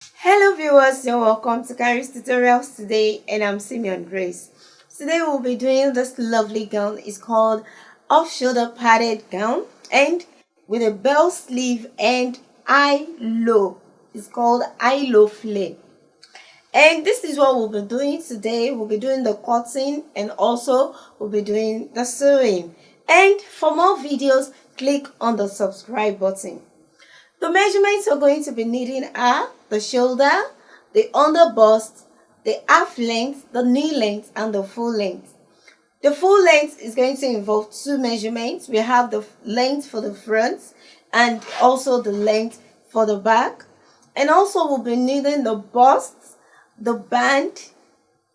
Hello viewers, you're welcome to Kharis Tutorials today, and I'm Simeon Grace. Today we'll be doing this lovely gown. It's called off-shoulder padded gown and with a bell sleeve and eye low. It's called eye low flare. And this is what we'll be doing today. We'll be doing the cutting and also we'll be doing the sewing. And for more videos, click on the subscribe button. The measurements we're going to be needing are the shoulder, the under bust, the half length, the knee length, and the full length. The full length is going to involve two measurements. We have the length for the front and also the length for the back. And also we'll be needing the bust, the band,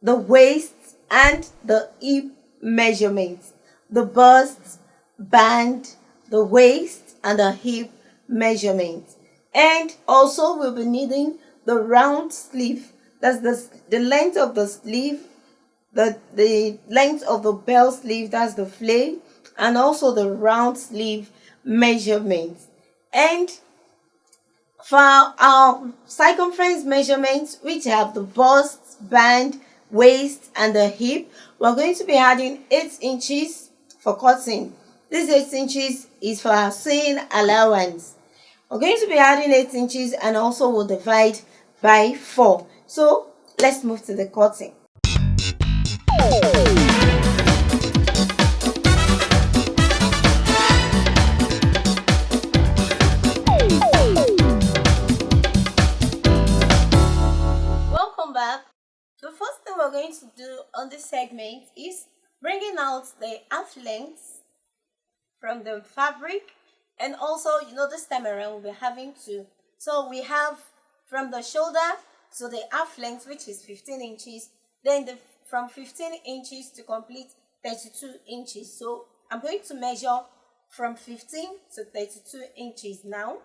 the waist, and the hip measurements. The bust, band, the waist, and the hip measurement. And also we'll be needing the round sleeve. That's the length of the sleeve, the length of the bell sleeve, that's the flare, and also the round sleeve measurement. And for our circumference measurements, which have the bust, band, waist, and the hip, we're going to be adding 8 inches for cutting. This 8 inches is for our sewing allowance. We're going to be adding 8 inches and also we'll divide by 4. So let's move to the cutting. Welcome back. The first thing we're going to do on this segment is bringing out the half length from the fabric. And also, this time around we'll be having two. So we have from the shoulder to the half length, which is 15 inches. Then from 15 inches to complete 32 inches. So I'm going to measure from 15 to 32 inches now.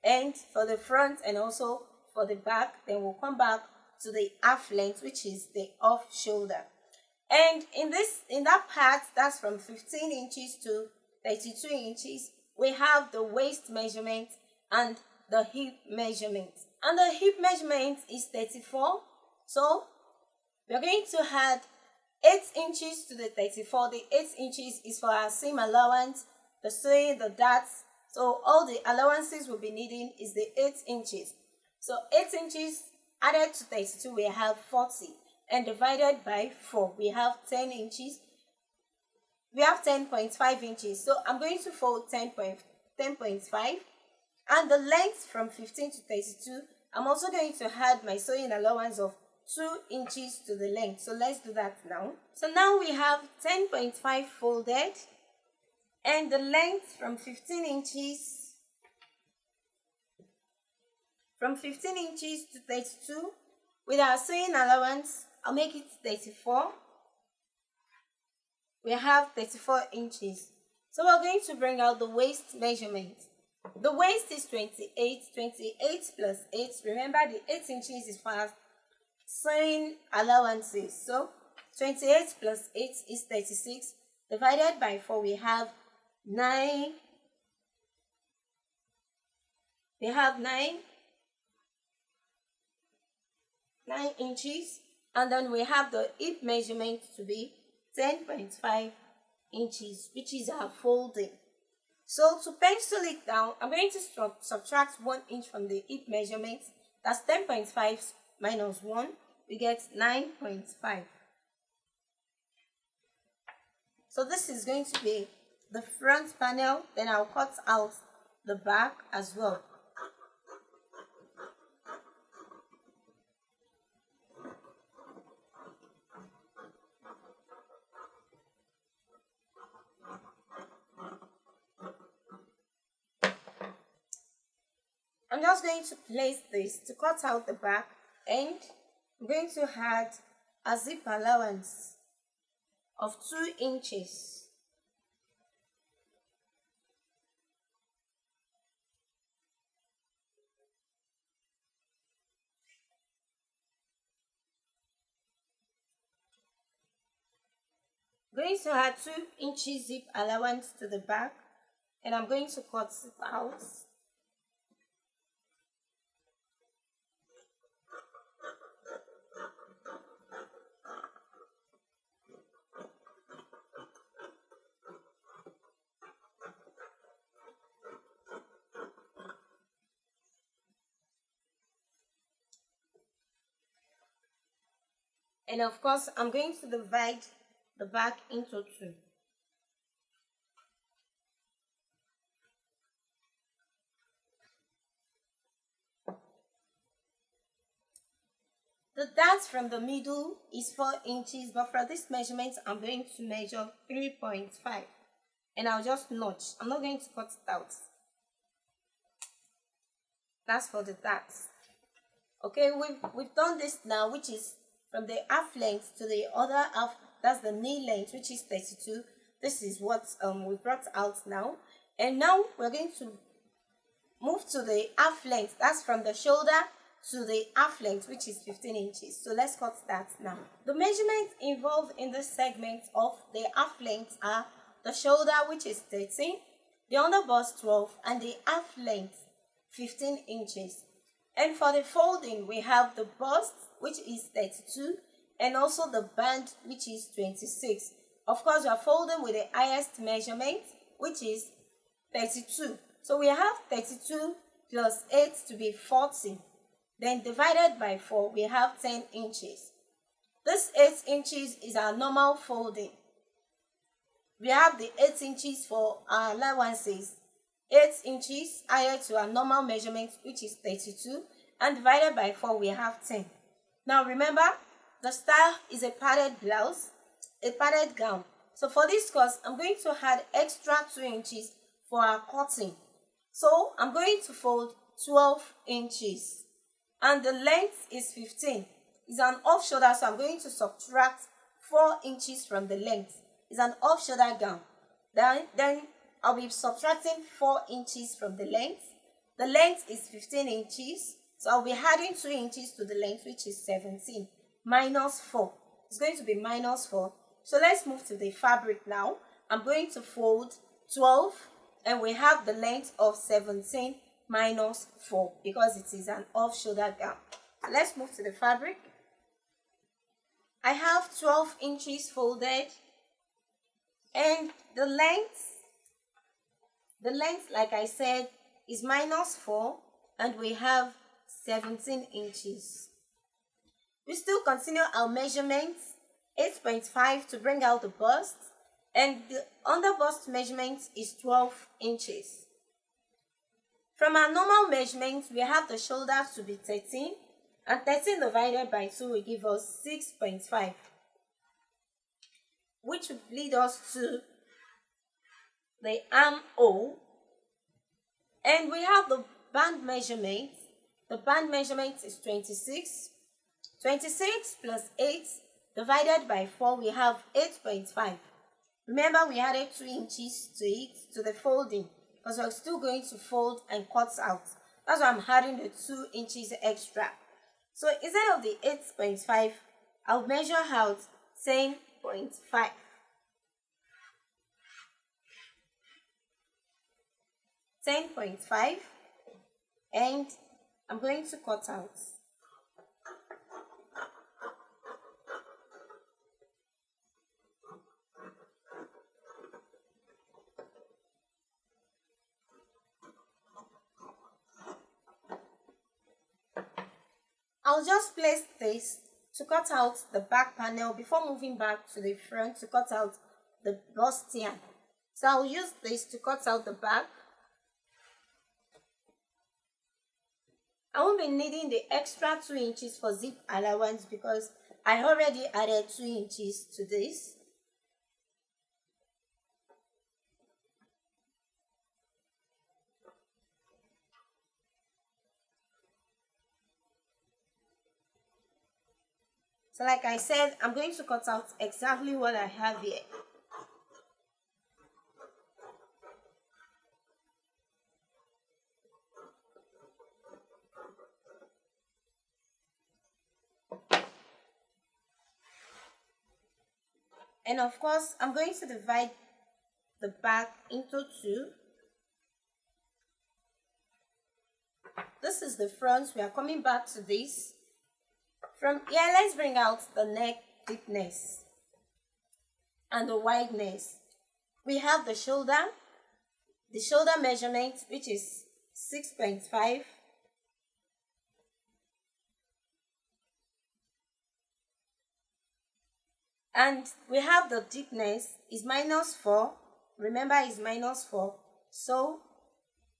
And for the front and also for the back, then we'll come back to the half length, which is the off shoulder. And in that part, that's from 15 inches to 32 inches. We have the waist measurement and the hip measurement. And the hip measurement is 34. So we're going to add 8 inches to the 34. The 8 inches is for our seam allowance, the sewing, the darts. So all the allowances we'll be needing is the 8 inches. So 8 inches added to 32, we have 40. And divided by 4, we have 10 inches. We have 10.5 inches. So I'm going to fold 10.5. And the length from 15 to 32, I'm also going to add my sewing allowance of 2 inches to the length. So let's do that now. So now we have 10.5 folded. And the length from 15 inches to 32, with our sewing allowance, I'll make it 34. We have 34 inches. So we're going to bring out the waist measurement. The waist is 28 plus 8. Remember, the 8 inches is for our sewing allowances. So 28 plus 8 is 36. Divided by 4, we have 9. We have 9 inches. And then we have the hip measurement to be 10.5 inches, which is our folding. So to pencil it down, I'm going to subtract 1 inch from the hip measurement. That's 10.5 minus 1. We get 9.5. So this is going to be the front panel. Then I'll cut out the back as well. I'm just going to place this to cut out the back, and I'm going to add a zip allowance of 2 inches. I'm going to add 2 inches zip allowance to the back, and I'm going to cut it out. And of course, I'm going to divide the back into two. The dart from the middle is 4 inches, but for this measurement, I'm going to measure 3.5. And I'll just notch. I'm not going to cut it out. That's for the dart. Okay, we've done this now, which is from the half length to the other half. That's the knee length, which is 32. This is what we brought out now. And now we're going to move to the half length. That's from the shoulder to the half length, which is 15 inches. So let's cut that now. The measurements involved in this segment of the half length are the shoulder, which is 13, the underbust 12, and the half length 15 inches. And for the folding, we have the bust, which is 32, and also the band, which is 26. Of course, we are folding with the highest measurement, which is 32. So we have 32 plus 8 to be 40. Then divided by 4, we have 10 inches. This 8 inches is our normal folding. We have the 8 inches for our allowances. 8 inches higher to our normal measurement, which is 32. And divided by 4, we have 10. Now remember, the style is a padded blouse, a padded gown. So for this course, I'm going to add extra 2 inches for our cutting. So I'm going to fold 12 inches. And the length is 15. It's an off shoulder, so I'm going to subtract 4 inches from the length. It's an off shoulder gown. Then I'll be subtracting 4 inches from the length. The length is 15 inches. So I'll be adding 2 inches to the length, which is 17. Minus 4. It's going to be minus 4. So let's move to the fabric now. I'm going to fold 12. And we have the length of 17 minus 4 because it is an off-shoulder gown. Let's move to the fabric. I have 12 inches folded, and the length, like I said, is minus 4, and we have 17 inches. We still continue our measurements, 8.5 to bring out the bust, and the underbust measurement is 12 inches. From our normal measurements, we have the shoulders to be 13, and 13 divided by 2 will give us 6.5, which will lead us to the armhole. And we have the band measurement. The band measurement is 26. 26 plus 8 divided by 4, we have 8.5. Remember, we added 2 inches to it, to the folding, because we're still going to fold and cut out. That's why I'm adding the 2 inches extra. So instead of the 8.5, I'll measure out 10.5. 10.5, and I'm going to cut out. I'll just place this to cut out the back panel before moving back to the front to cut out the bustier. So I'll use this to cut out the back. I won't be needing the extra 2 inches for zip allowance because I already added 2 inches to this. So like I said, I'm going to cut out exactly what I have here. And of course, I'm going to divide the back into 2. This is the front. We are coming back to this. From here, let's bring out the neck thickness and the wideness. We have the shoulder measurement, which is 6.5. And we have the deepness is -4. Remember, it's -4. So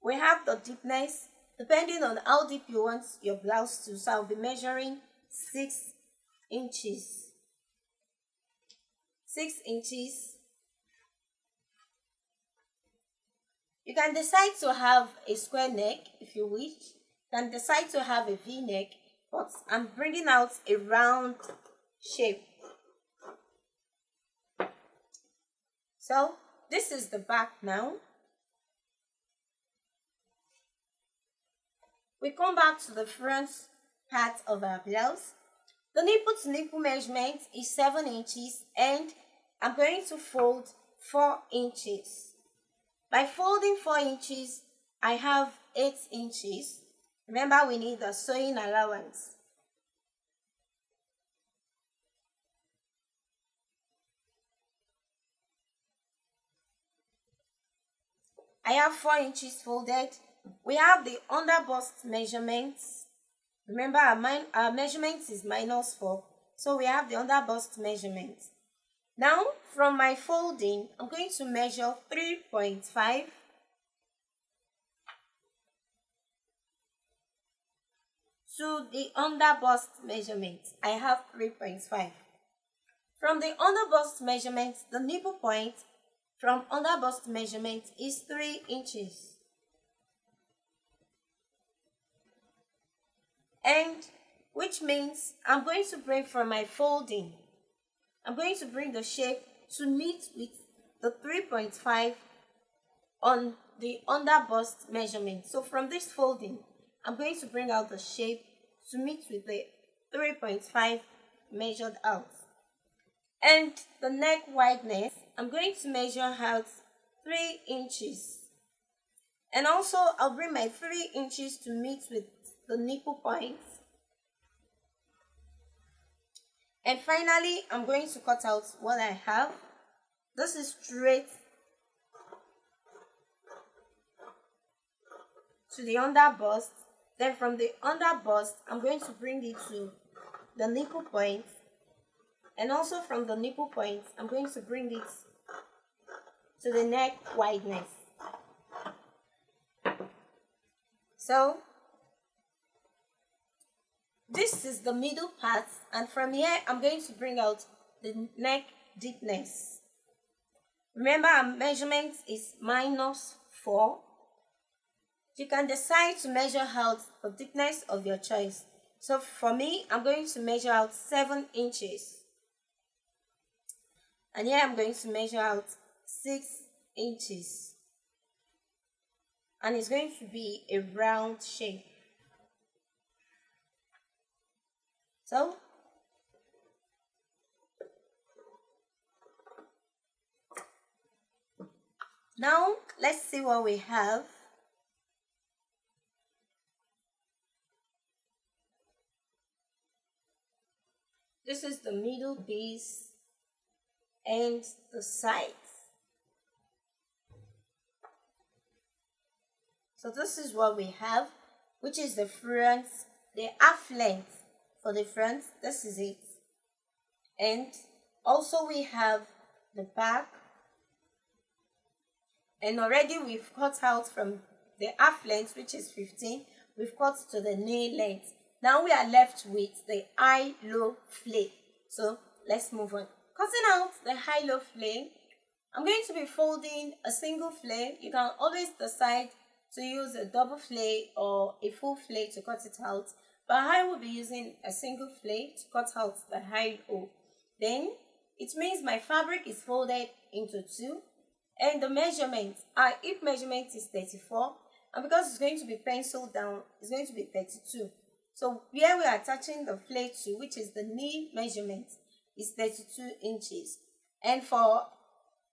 we have the deepness depending on how deep you want your blouse to. So I'll be measuring 6 inches. 6 inches. You can decide to have a square neck if you wish. You can decide to have a V-neck, but I'm bringing out a round shape. So this is the back now. We come back to the front part of our blouse. The nipple to nipple measurement is 7 inches and I'm going to fold 4 inches. By folding 4 inches, I have 8 inches. Remember, we need the sewing allowance. I have 4 inches folded. We have the under bust measurements. Remember, our measurement is -4. So we have the under bust measurement. Now, from my folding, I'm going to measure 3.5 to the under bust measurement. I have 3.5. From the under bust measurement, the nipple point from under bust measurement is 3 inches. And which means I'm going to bring from my folding, I'm going to bring the shape to meet with the 3.5 on the under bust measurement. So from this folding, I'm going to bring out the shape to meet with the 3.5 measured out. And the neck wideness, I'm going to measure out 3 inches. And also I'll bring my 3 inches to meet with the nipple points. And finally, I'm going to cut out what I have. This is straight to the under bust. Then from the under bust, I'm going to bring it to the nipple point. And also from the nipple point, I'm going to bring it to the neck wideness. So this is the middle part, and from here I'm going to bring out the neck deepness. Remember, our measurement is -4. You can decide to measure out the thickness of your choice. So for me, I'm going to measure out 7 inches. And here I'm going to measure out 6 inches. And it's going to be a round shape. So now let's see what we have. This is the middle piece and the sides. So this is what we have, which is the front, the half length for the front. This is it. And also we have the back. And already we've cut out from the half length, which is 15, we've cut to the knee length. Now we are left with the high-low flare. So let's move on. Cutting out the high-low flare, I'm going to be folding a single flare. You can always decide to use a double flare or a full flare to cut it out. But I will be using a single flare to cut out the high-low. Then it means my fabric is folded into 2. And the measurement, our hip measurement is 34. And because it's going to be penciled down, it's going to be 32. So where we are attaching the flare to, which is the knee measurement, is 32 inches. And for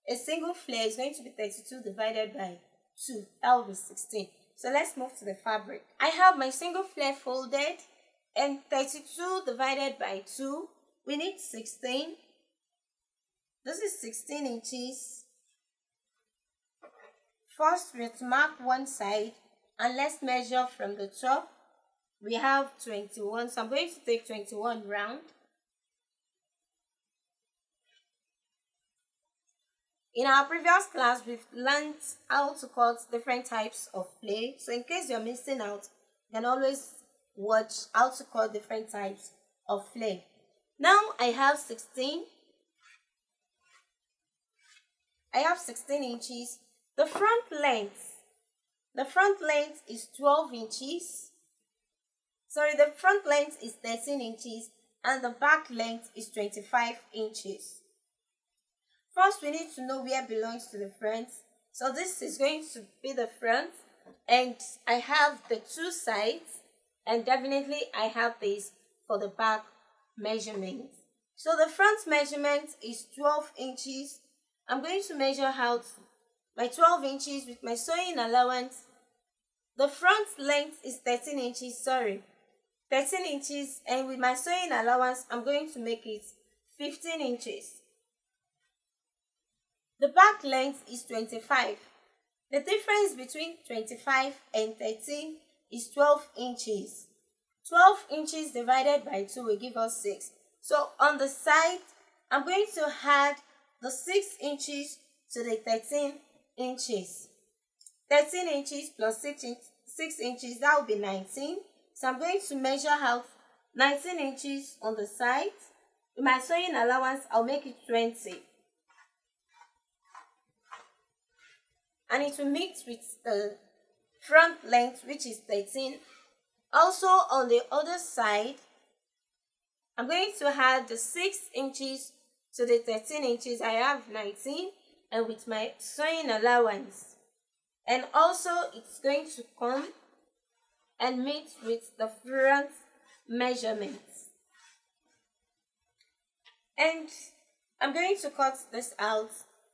a single flare, it's going to be 32 divided by 2. That will be 16. So let's move to the fabric. I have my single flare folded, and 32 divided by 2, we need 16. This is 16 inches. First, we have to mark one side, and let's measure from the top. We have 21, so I'm going to take 21 round. In our previous class, we've learned how to cut different types of flay. So in case you're missing out, you can always watch how to cut different types of flay. Now I have 16 inches. The front length is 12 inches. Sorry, the front length is 13 inches and the back length is 25 inches. First, we need to know where belongs to the front. So this is going to be the front, and I have the two sides, and definitely I have this for the back measurement. So the front measurement is 12 inches. I'm going to measure out my 12 inches with my sewing allowance. The front length is 13 inches, 13 inches, and with my sewing allowance, I'm going to make it 15 inches. The back length is 25. The difference between 25 and 13 is 12 inches. 12 inches divided by 2 will give us 6. So on the side, I'm going to add the 6 inches to the 13 inches. 13 inches plus 6 inches, that will be 19. So I'm going to measure out 19 inches on the side. With my sewing allowance, I'll make it 20. And it will meet with the front length, which is 13. Also on the other side, I'm going to add the 6 inches to the 13 inches. I have 19, and with my sewing allowance. And also it's going to come and meet with the front measurements. And I'm going to cut this out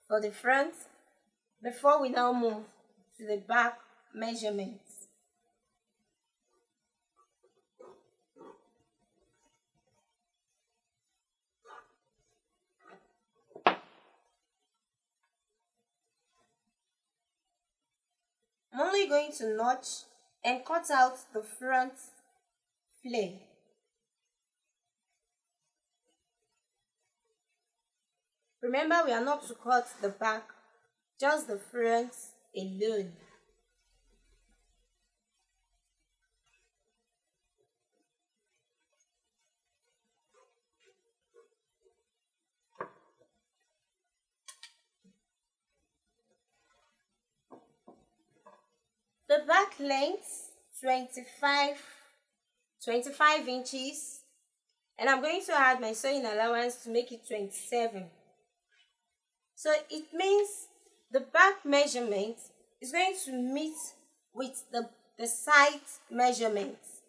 for the front before we now move to the back measurements. I'm only going to notch and cut out the front flay. Remember, we are not to cut the back, just the front alone. The back length 25 inches, and I'm going to add my sewing allowance to make it 27. So it means the back measurement is going to meet with the side measurements.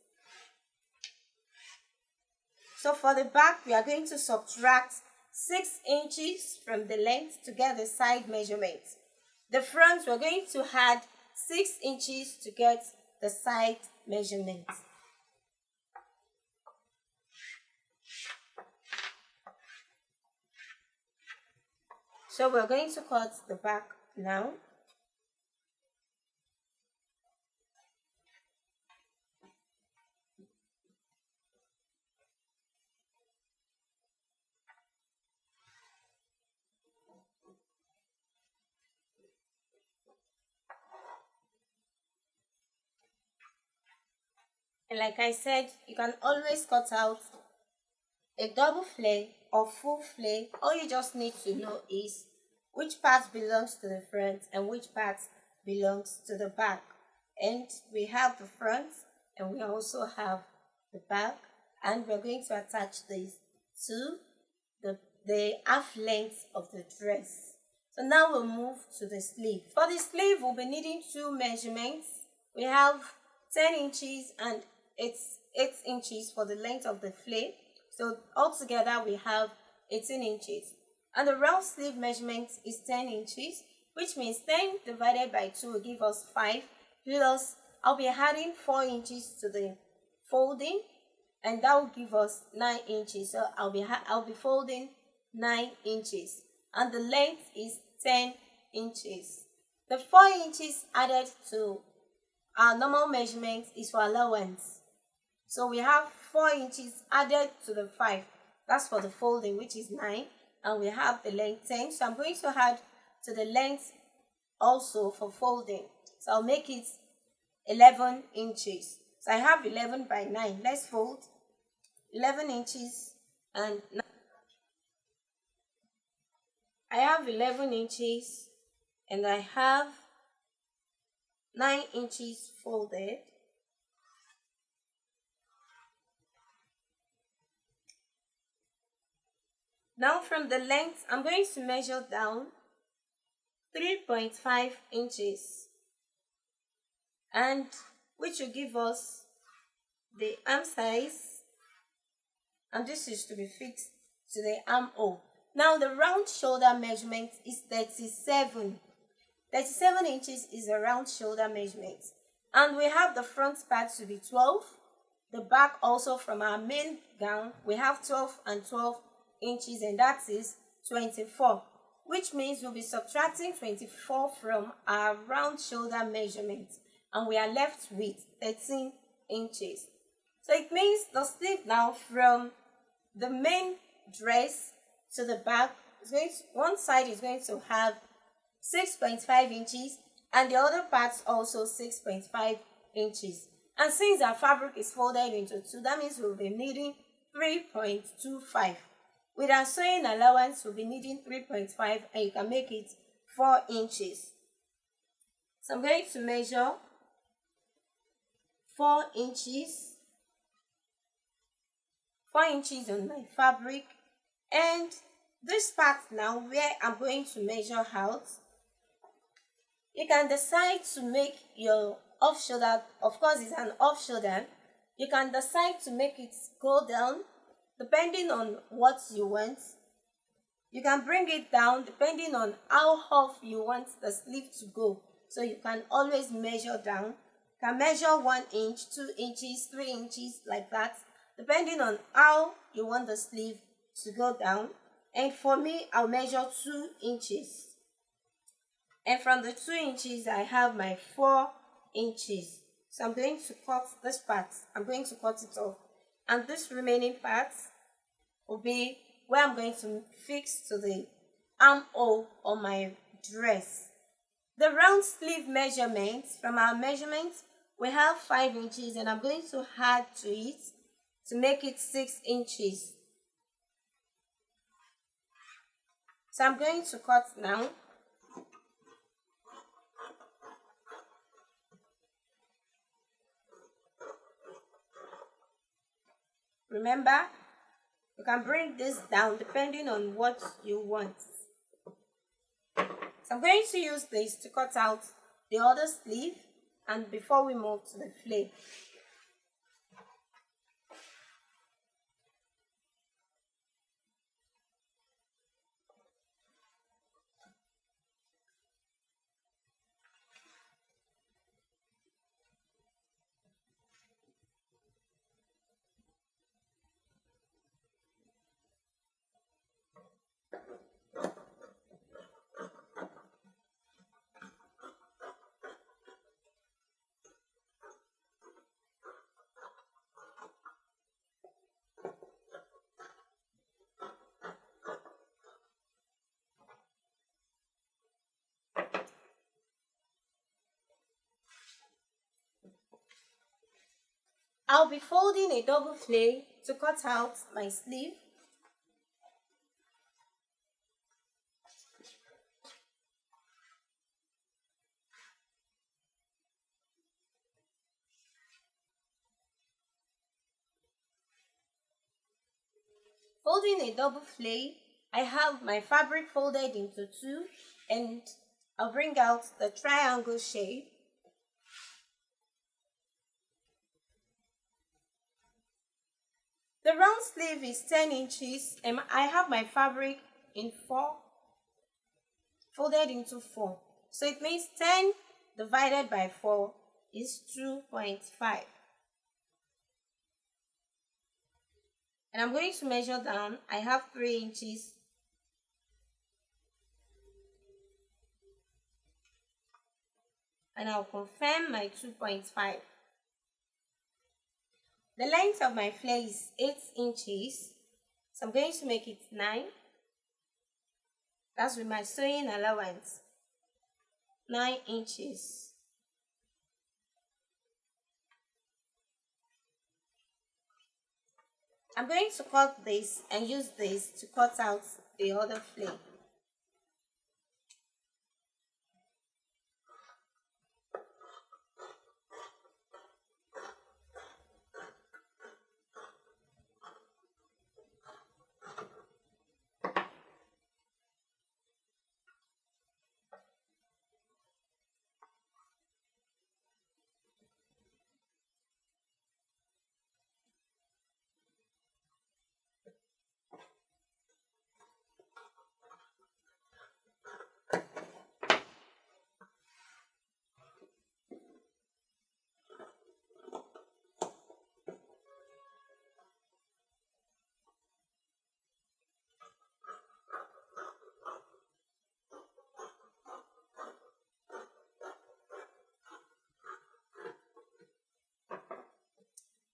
So for the back, we are going to subtract 6 inches from the length to get the side measurement. The front, we're going to add 6 inches to get the side measurement. So we're going to cut the back now. And like I said, you can always cut out a double flay or full flay. All you just need to know is which part belongs to the front and which part belongs to the back. And we have the front and we also have the back, and we're going to attach this to the half length of the dress. So now we'll move to the sleeve. For the sleeve, we'll be needing two measurements. We have 10 inches and 8 inches for the length of the flay. So altogether we have 18 inches. And the round sleeve measurement is 10 inches, which means 10 divided by 2 will give us 5, plus I'll be adding 4 inches to the folding, and that will give us 9 inches. So I'll be folding 9 inches, and the length is 10 inches. The 4 inches added to our normal measurement is for allowance. So we have 4 inches added to the 5. That's for the folding, which is 9. And we have the length 10. So I'm going to add to the length also for folding. So I'll make it 11 inches. So I have 11 by 9. Let's fold 11 inches and I have 11 inches and I have 9 inches folded. Now from the length, I'm going to measure down 3.5 inches, and which will give us the arm size, and this is to be fixed to the armhole. Now the round shoulder measurement is 37. 37 inches is a round shoulder measurement, and we have the front part to be 12. The back also from our main gown, we have 12 and 12 inches, and that is 24, which means we'll be subtracting 24 from our round shoulder measurement, and we are left with 13 inches. So it means the sleeve now from the main dress to the back is going to, one side is going to have 6.5 inches and the other parts also 6.5 inches. And since our fabric is folded into two, that means we'll be needing 3.25. With our sewing allowance, we'll be needing 3.5, and you can make it 4 inches. So I'm going to measure 4 inches. 4 inches on my fabric, and this part now where I'm going to measure out, you can decide to make your off shoulder, of course it's an off shoulder, you can decide to make it go down depending on what you want. You can bring it down depending on how off you want the sleeve to go, so you can always measure down. You can measure 1 inch, 2 inches, 3 inches, like that, depending on how you want the sleeve to go down. And for me, I'll measure 2 inches. And from the 2 inches, I have my 4 inches. So I'm going to cut this part. I'm going to cut it off. And this remaining part will be where I'm going to fix to the armhole on my dress. The round sleeve measurements, from our measurements, we have 5 inches, and I'm going to add to it to make it 6 inches. So I'm going to cut now. Remember, you can bring this down depending on what you want. So I'm going to use this to cut out the other sleeve, and before we move to the flap. I'll be folding a double flap to cut out my sleeve. Folding a double flap, I have my fabric folded into two, and I'll bring out the triangle shape. The round sleeve is 10 inches, and I have my fabric in 4, folded into 4. So it means 10 divided by 4 is 2.5. And I'm going to measure down. I have 3 inches. And I'll confirm my 2.5. The length of my flap is 8 inches. So I'm going to make it 9. That's with my sewing allowance, 9 inches. I'm going to cut this and use this to cut out the other flake.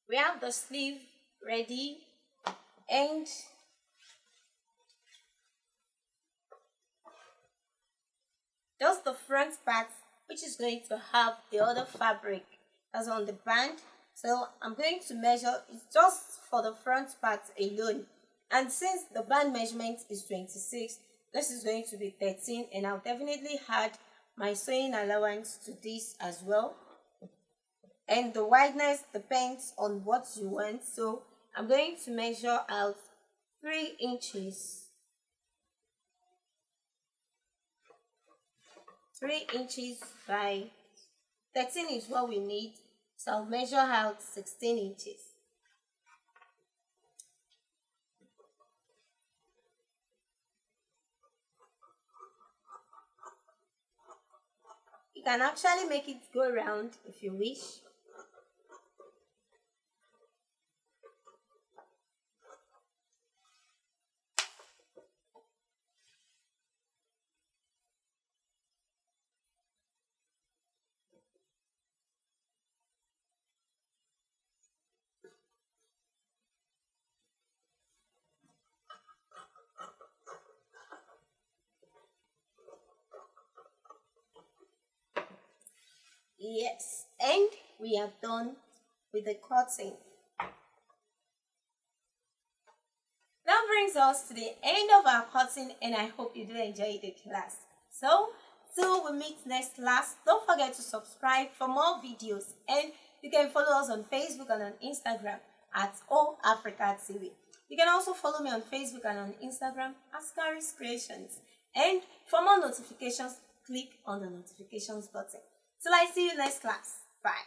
We have the sleeve ready, and just the front part, which is going to have the other fabric that's on the band. So I'm going to measure it just for the front part alone, and since the band measurement is 26, this is going to be 13, and I'll definitely add my sewing allowance to this as well. And the wideness depends on what you want, so I'm going to measure out 3 inches. 3 inches by 13 is what we need, so I'll measure out 16 inches. You can actually make it go round if you wish. Yes, and we are done with the cutting. That brings us to the end of our cutting, and I hope you do enjoy the class. So, till we meet next class, don't forget to subscribe for more videos, and you can follow us on Facebook and on Instagram at Afriq TV. You can also follow me on Facebook and on Instagram as Kharis Kreations. And for more notifications, click on the notifications button. Till I see you next class. Bye.